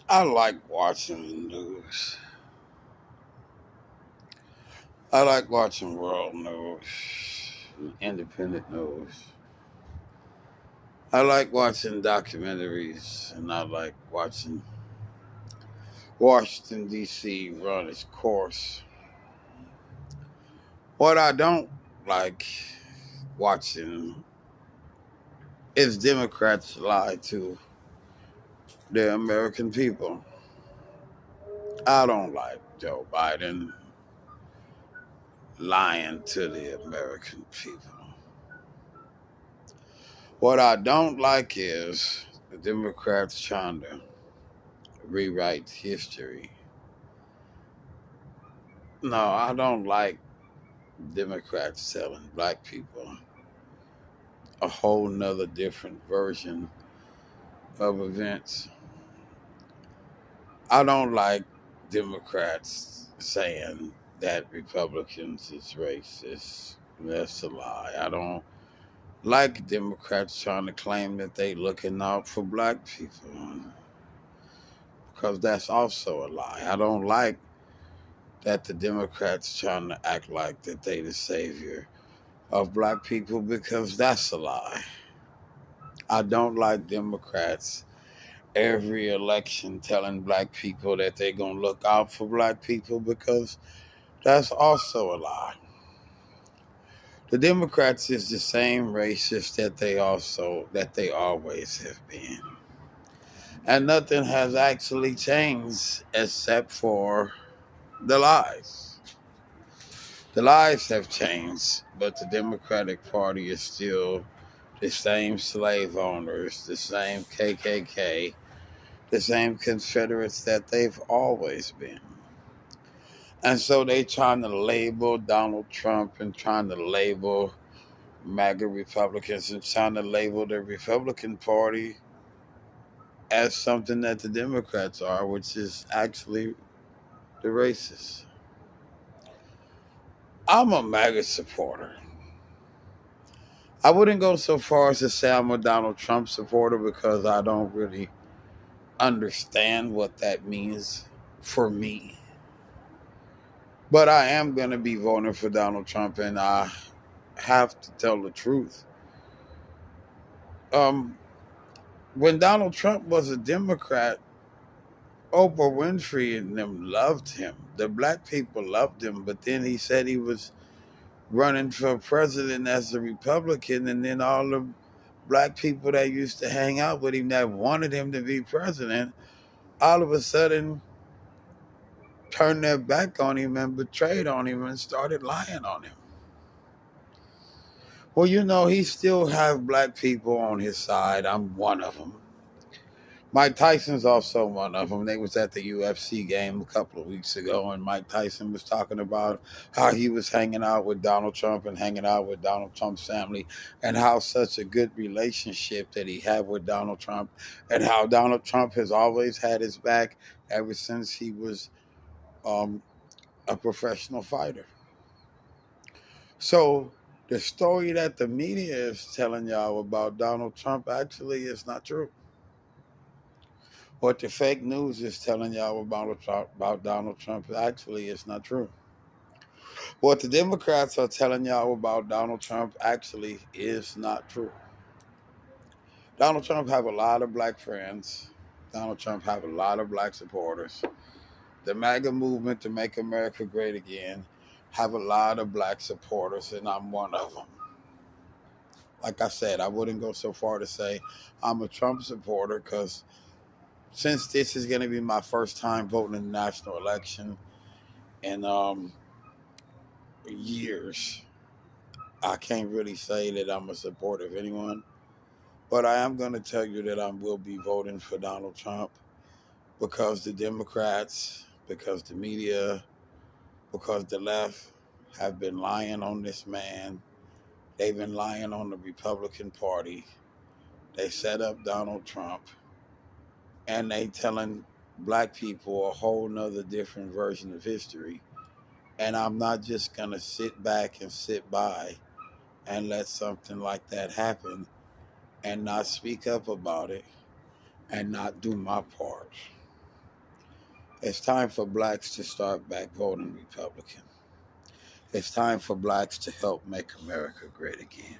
I like watching the news. I like watching world news, independent news. I like watching documentaries, and I like watching Washington, D.C. run its course. What I don't like watching is Democrats lie to the American people. I don't like Joe Biden lying to the American people. What I don't like is the Democrats trying to rewrite history. No, I don't like Democrats telling black people a whole nother different version of events. I don't like Democrats saying that Republicans is racist. That's a lie. I don't like Democrats trying to claim that they looking out for black people because that's also a lie. I don't like that the Democrats trying to act like that they the savior of black people because that's a lie. I don't like Democrats every election telling black people that they're gonna look out for black people because that's also a lie. The Democrats is the same racist that they always have been. And nothing has actually changed except for the lies. The lies have changed, but the Democratic Party is still the same slave owners, the same KKK, the same Confederates that they've always been. And so they trying to label Donald Trump and trying to label MAGA Republicans and trying to label the Republican Party as something that the Democrats are, which is actually the racists. I'm a MAGA supporter. I wouldn't go so far as to say I'm a Donald Trump supporter because I don't really understand what that means for me. But I am going to be voting for Donald Trump, and I have to tell the truth. Um, when Donald Trump was a Democrat, Oprah Winfrey and them loved him. The black people loved him, but then he said he was running for president as a Republican, and then all the black people that used to hang out with him that wanted him to be president, all of a sudden turned their back on him and betrayed on him and started lying on him. Well, he still have black people on his side. I'm one of them. Mike Tyson's also one of them. They was at the UFC game a couple of weeks ago, and Mike Tyson was talking about how he was hanging out with Donald Trump and hanging out with Donald Trump's family, and how such a good relationship that he had with Donald Trump, and how Donald Trump has always had his back ever since he was um, a professional fighter. So the story that the media is telling y'all about Donald Trump actually is not true. What the fake news is telling y'all about Donald Trump actually is not true. What the Democrats are telling y'all about Donald Trump actually is not true. Donald Trump have a lot of black friends. Donald Trump have a lot of black supporters. The MAGA movement to make America great again have a lot of black supporters, and I'm one of them. Like I said, I wouldn't go so far to say I'm a Trump supporter because since this is going to be my first time voting in the national election in years, I can't really say that I'm a supporter of anyone. But I am going to tell you that I will be voting for Donald Trump because the Democrats, because the media, because the left have been lying on this man. They've been lying on the Republican Party. They set up Donald Trump, and they telling black people a whole nother different version of history. And I'm not just going to sit back and sit by and let something like that happen and not speak up about it and not do my part. It's time for blacks to start back voting Republican. It's time for blacks to help make America great again.